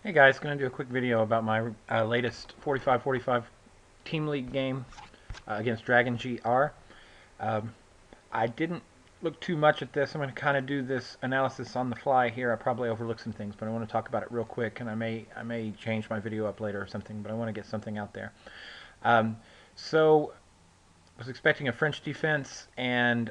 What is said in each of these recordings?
Hey guys, going to do a quick video about my latest 45-45 Team League game against Dragon GR. Um, I didn't look too much at this. I'm going to kind of do this analysis on the fly here. I probably overlooked some things, but I want to talk about it real quick, and I may change my video up later or something, but I want to get something out there. Um, so I was expecting a French defense and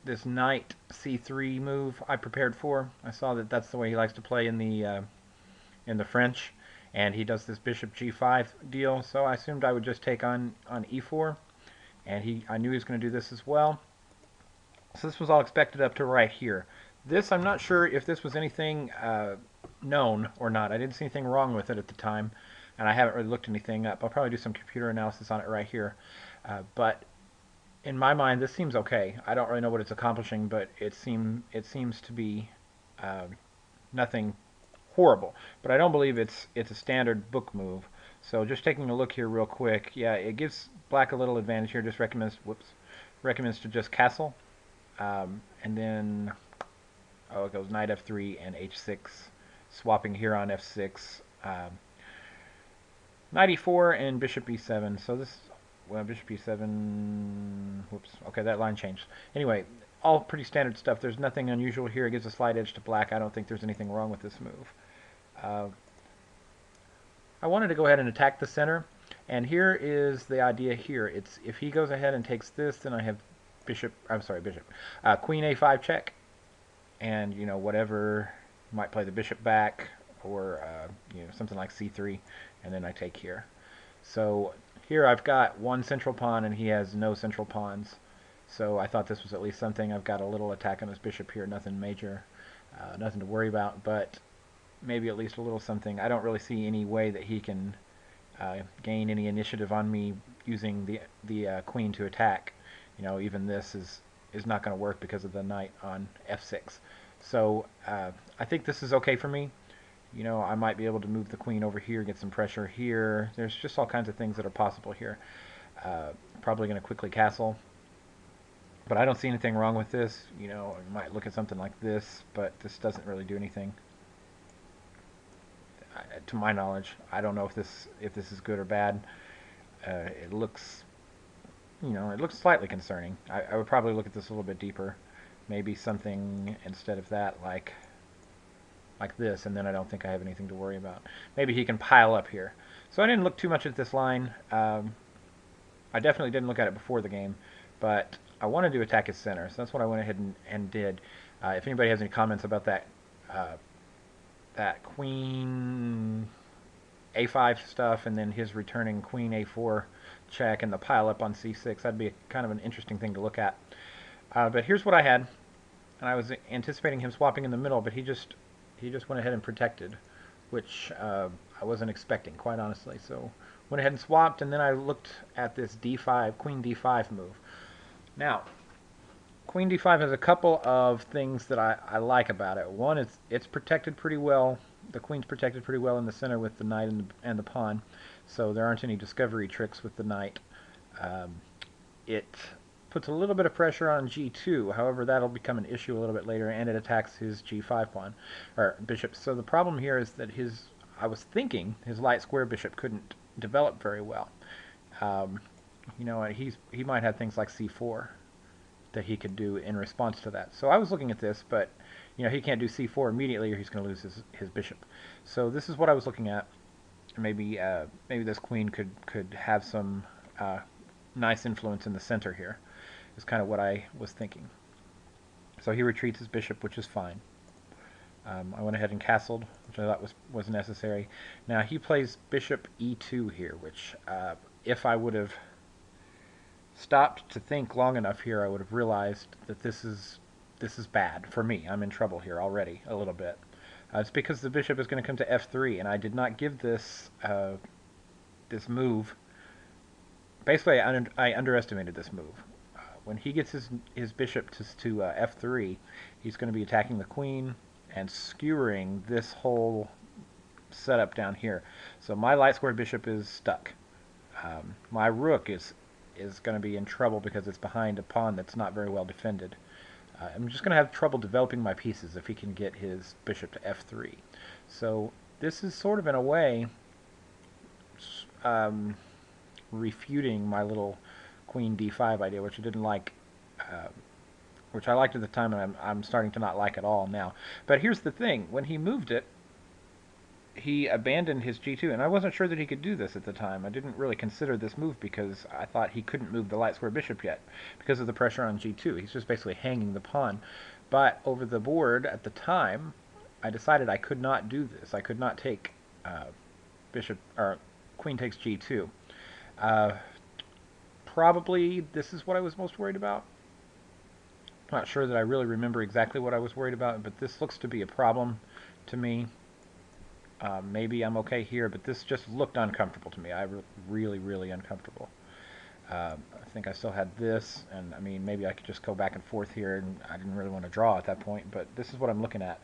this knight c3 move I prepared for. I saw that that's the way he likes to play in the French, and he does this bishop g5 deal, so I assumed I would just take on e4, and I knew he was going to do this as well. So this was all expected up to right here. This, I'm not sure if this was anything known or not. I didn't see anything wrong with it at the time, and I haven't really looked anything up. I'll probably do some computer analysis on it right here. But in my mind, this seems okay. I don't really know what it's accomplishing, but it seems to be uh, nothing horrible. But I don't believe it's a standard book move. So just taking a look here real quick, yeah, it gives black a little advantage here. Just recommends to just castle, and then it goes knight f3 and h6, swapping here on f6, knight e4 and bishop e7. So this, well, bishop e7. Whoops. Okay, that line changed. Anyway, all pretty standard stuff. There's nothing unusual here. It gives a slight edge to black. I don't think there's anything wrong with this move. Uh, I wanted to go ahead and attack the center, and here is the idea here. It's if he goes ahead and takes this, then I have queen a5 check, and whatever, might play the bishop back, or something like c3, and then I take here. So here I've got one central pawn, and he has no central pawns. So I thought this was at least something. I've got a little attack on his bishop here, nothing major, nothing to worry about, but maybe at least a little something. I don't really see any way that he can gain any initiative on me using the queen to attack. Even this is not going to work because of the knight on f6. So I think this is okay for me. I might be able to move the queen over here, get some pressure here. There's just all kinds of things that are possible here. Probably going to quickly castle. But I don't see anything wrong with this. You might look at something like this, but this doesn't really do anything. To my knowledge, I don't know if this is good or bad. It looks, it looks slightly concerning. I would probably look at this a little bit deeper. Maybe something instead of that, like this, and then I don't think I have anything to worry about. Maybe he can pile up here. So I didn't look too much at this line. I definitely didn't look at it before the game, but I wanted to attack his center, so that's what I went ahead and did. If anybody has any comments about that queen a5 stuff, and then his returning queen a4 check and the pile up on c6, that'd be kind of an interesting thing to look at. But here's what I had, and I was anticipating him swapping in the middle, but he just went ahead and protected, which I wasn't expecting, quite honestly. So went ahead and swapped, and then I looked at this d5, queen d5 move. Now, queen d5 has a couple of things that I like about it. One is it's protected pretty well. The queen's protected pretty well in the center with the knight and the pawn, so there aren't any discovery tricks with the knight. It puts a little bit of pressure on g2. However, that'll become an issue a little bit later, and it attacks his g5 pawn or bishop. So the problem here is that I was thinking his light square bishop couldn't develop very well. He might have things like c4 that he could do in response to that. So I was looking at this, but he can't do c4 immediately, or he's going to lose his bishop. So this is what I was looking at. Maybe this queen could have some nice influence in the center here. Is kind of what I was thinking. So he retreats his bishop, which is fine. I went ahead and castled, which I thought was necessary. Now he plays bishop e2 here, which if I would have stopped to think long enough here, I would have realized that this is bad for me. I'm in trouble here already a little bit. It's because the bishop is going to come to f3, and I did not give this this move. Basically, I underestimated this move. When he gets his bishop to f3, he's going to be attacking the queen and skewering this whole setup down here. So my light square bishop is stuck. My rook is going to be in trouble because it's behind a pawn that's not very well defended. I'm just going to have trouble developing my pieces if he can get his bishop to f3. So this is sort of, in a way, um, refuting my little queen d5 idea, which I didn't like, which I liked at the time, and I'm starting to not like at all now. But here's the thing: when he moved it, he abandoned his g2, and I wasn't sure that he could do this at the time. I didn't really consider this move because I thought he couldn't move the light square bishop yet because of the pressure on g2. He's just basically hanging the pawn. But over the board at the time, I decided I could not do this. I could not take bishop or queen takes g2. Uh, Probably this is what I was most worried about. Not sure that I really remember exactly what I was worried about, but this looks to be a problem to me. Maybe I'm okay here, but this just looked uncomfortable to me. Really, really uncomfortable. I think I still had this, and I mean, maybe I could just go back and forth here, and I didn't really want to draw at that point, but this is what I'm looking at.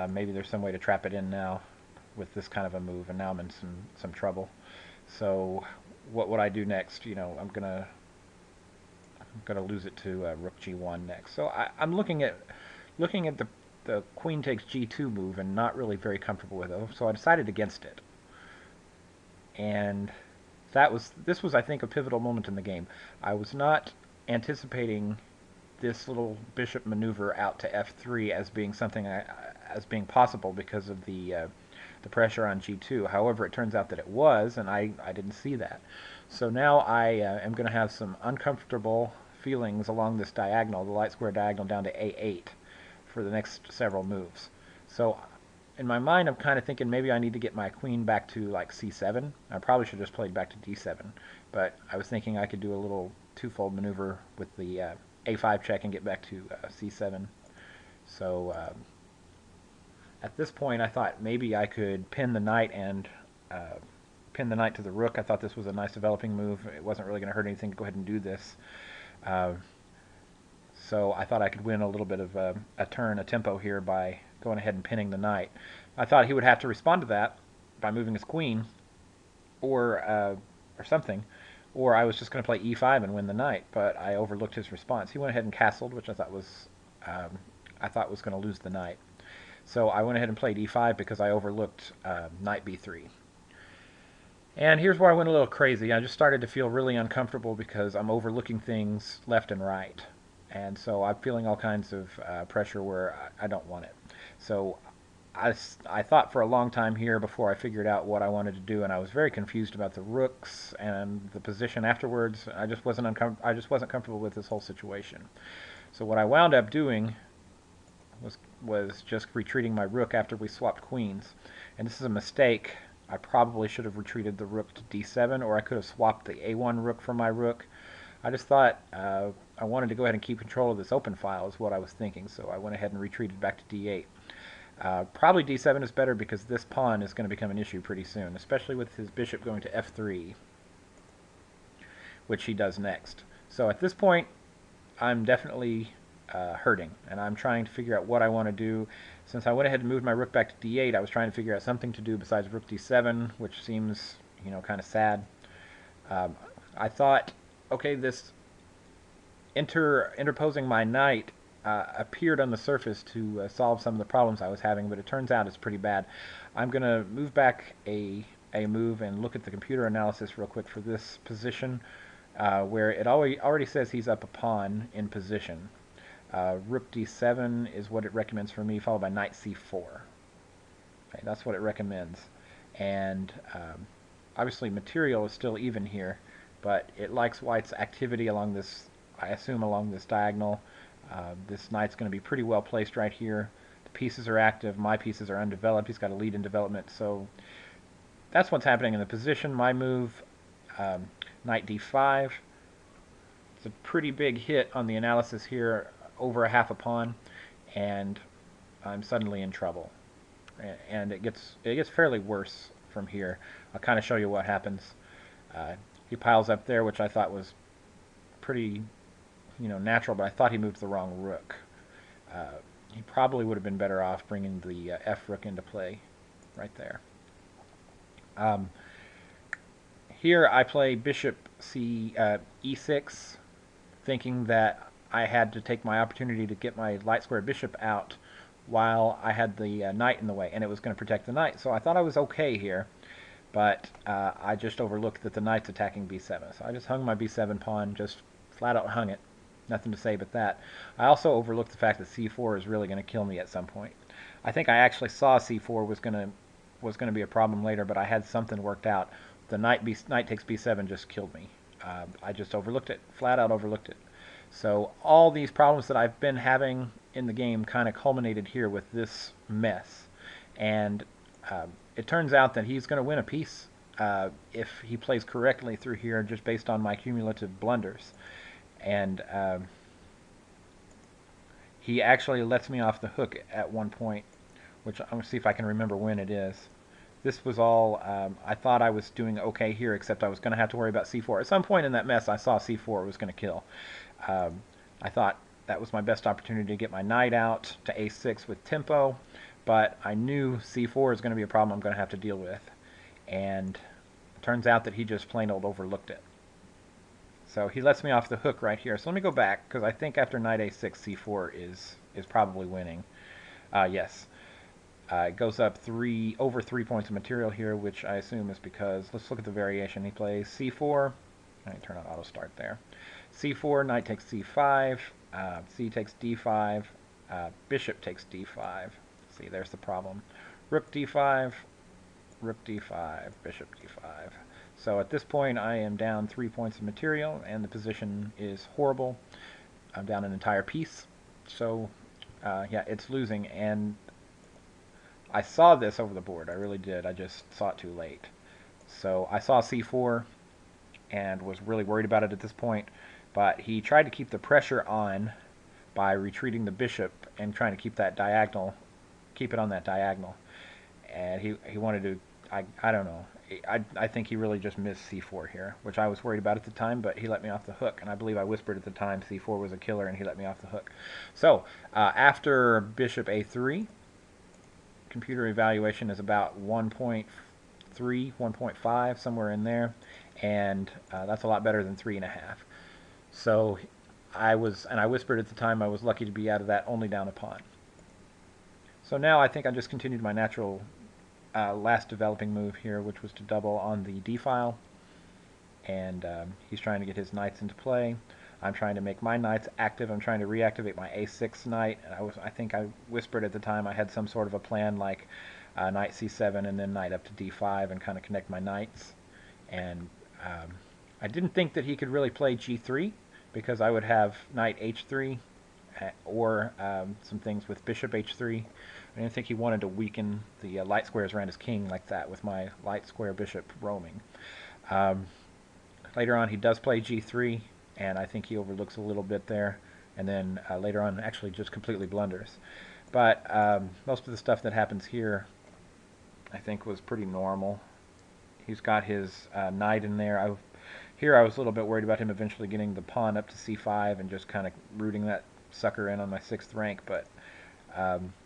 Maybe there's some way to trap it in now with this kind of a move, and now I'm in some trouble. So what would I do next? You know, I'm gonna lose it to rook g1 next. So I'm looking at the queen takes g2 move and not really very comfortable with it. So I decided against it. And this was I think a pivotal moment in the game. I was not anticipating this little bishop maneuver out to f3 as being something as being possible because of the pressure on g2. However, it turns out that it was, and I didn't see that. So now I am going to have some uncomfortable feelings along this diagonal, the light square diagonal down to a8 for the next several moves. So in my mind, I'm kind of thinking maybe I need to get my queen back to like c7. I probably should have just played back to d7, but I was thinking I could do a little twofold maneuver with the a5 check and get back to c7. So at this point, I thought maybe I could pin the knight and pin the knight to the rook. I thought this was a nice developing move. It wasn't really going to hurt anything to go ahead and do this. So I thought I could win a little bit of a tempo here by going ahead and pinning the knight. I thought he would have to respond to that by moving his queen or something, or I was just going to play e5 and win the knight, but I overlooked his response. He went ahead and castled, which I thought was going to lose the knight. So I went ahead and played e5 because I overlooked knight b3. And here's where I went a little crazy. I just started to feel really uncomfortable because I'm overlooking things left and right. And so I'm feeling all kinds of pressure where I don't want it. So I thought for a long time here before I figured out what I wanted to do, and I was very confused about the rooks and the position afterwards. I just wasn't comfortable with this whole situation. So what I wound up doing was just retreating my rook after we swapped queens. And this is a mistake. I probably should have retreated the rook to d7, or I could have swapped the a1 rook for my rook. I just thought I wanted to go ahead and keep control of this open file is what I was thinking, so I went ahead and retreated back to d8. Probably d7 is better because this pawn is going to become an issue pretty soon, especially with his bishop going to f3, which he does next. So at this point, I'm definitely hurting, and I'm trying to figure out what I want to do. Since I went ahead and moved my rook back to d8, I was trying to figure out something to do besides rook d7, which seems, you know, kind of sad. I thought, okay, this interposing my knight appeared on the surface to solve some of the problems I was having, but it turns out it's pretty bad. I'm going to move back a move and look at the computer analysis real quick for this position, where it already says he's up a pawn in position. Rook d7 is what it recommends for me, followed by knight c4. Okay, that's what it recommends. And obviously material is still even here, but it likes white's activity along this, I assume along this diagonal. This knight's going to be pretty well placed right here. The pieces are active, my pieces are undeveloped. He's got a lead in development, so that's what's happening in the position. My move, knight d5. It's a pretty big hit on the analysis here, over a half a pawn, and I'm suddenly in trouble. And it gets fairly worse from here. I'll kind of show you what happens. He piles up there, which I thought was pretty, you know, natural, but I thought he moved the wrong rook. He probably would have been better off bringing the f rook into play right there. Here I play bishop e6, thinking that I had to take my opportunity to get my light square bishop out while I had the knight in the way, and it was going to protect the knight. So I thought I was okay here, but I just overlooked that the knight's attacking b7. So I just hung my b7 pawn, just flat out hung it. Nothing to say but that. I also overlooked the fact that c4 is really going to kill me at some point. I think I actually saw c4 was going to be a problem later, but I had something worked out. The knight takes b7 just killed me. I just overlooked it, flat out overlooked it. So all these problems that I've been having in the game kind of culminated here with this mess. And it turns out that he's going to win a piece if he plays correctly through here, just based on my cumulative blunders. And he actually lets me off the hook at one point, which I'm going to see if I can remember when it is. This was all, I thought I was doing okay here, except I was going to have to worry about c4. At some point in that mess, I saw c4 was going to kill. I thought that was my best opportunity to get my knight out to a6 with tempo, but I knew c4 is going to be a problem I'm going to have to deal with. And it turns out that he just plain old overlooked it. So he lets me off the hook right here. So let me go back, because I think after knight a6, c4 is probably winning. Yes. It goes up over 3 points of material here, which I assume is because, let's look at the variation. He plays c4. Let me turn on auto start there. c4, knight takes c5, c takes d5, bishop takes d5. See, there's the problem. Rook d5, rook d5, bishop d5. So at this point, I am down 3 points of material, and the position is horrible. I'm down an entire piece. So, yeah, it's losing, and I saw this over the board. I really did. I just saw it too late. So I saw c4 and was really worried about it at this point, but he tried to keep the pressure on by retreating the bishop and trying to keep that diagonal, keep it on that diagonal. And he wanted to, I don't know. I think he really just missed c4 here, which I was worried about at the time, but he let me off the hook. And I believe I whispered at the time c4 was a killer, and he let me off the hook. So after bishop a3, computer evaluation is about 1.3, 1.5, somewhere in there, and that's a lot better than 3.5. So I whispered at the time I was lucky to be out of that only down a pawn. So now I think I just continued my natural last developing move here, which was to double on the d-file, and he's trying to get his knights into play. I'm trying to make my knights active. I'm trying to reactivate my a6 knight. And I think I whispered at the time I had some sort of a plan like knight c7 and then knight up to d5 and kind of connect my knights. And I didn't think that he could really play g3 because I would have knight h3 or some things with bishop h3. I didn't think he wanted to weaken the light squares around his king like that with my light square bishop roaming. Later on he does play g3, and I think he overlooks a little bit there, and then later on actually just completely blunders. But most of the stuff that happens here I think was pretty normal. He's got his knight in there. Here I was a little bit worried about him eventually getting the pawn up to c5 and just kind of rooting that sucker in on my 6th rank, but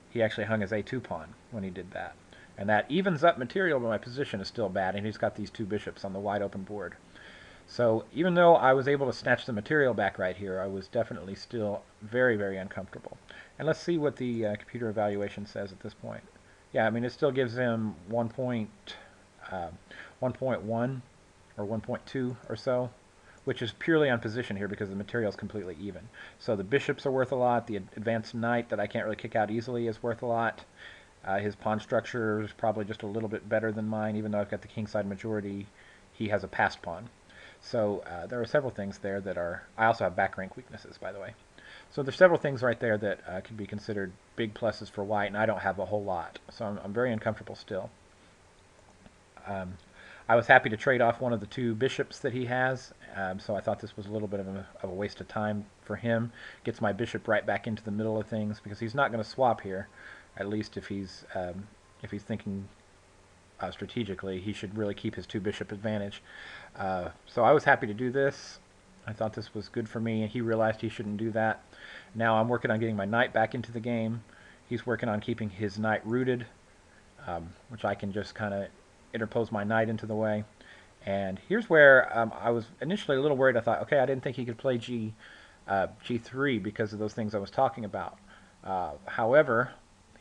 he actually hung his a2 pawn when he did that. And that evens up material, but my position is still bad, and he's got these 2 bishops on the wide open board. So even though I was able to snatch the material back right here, I was definitely still very, very uncomfortable. And let's see what the computer evaluation says at this point. Yeah, I mean, it still gives him 1.1 or 1.2 or so, which is purely on position here because the material is completely even. So the bishops are worth a lot. The advanced knight that I can't really kick out easily is worth a lot. His pawn structure is probably just a little bit better than mine, even though I've got the kingside majority. He has a passed pawn. So there are several things there that are... I also have back rank weaknesses, by the way. So there's several things right there that could be considered big pluses for white, and I don't have a whole lot. So I'm very uncomfortable still. I was happy to trade off one of the 2 bishops that he has, so I thought this was a little bit of a waste of time for him. Gets my bishop right back into the middle of things because he's not going to swap here, at least if he's thinking strategically. He should really keep his 2 bishop advantage. So I was happy to do this. I thought this was good for me, and he realized he shouldn't do that. Now I'm working on getting my knight back into the game. He's working on keeping his knight rooted, which I can just kind of interpose my knight into the way. And here's where I was initially a little worried. I thought, okay, I didn't think he could play G3 because of those things I was talking about. However,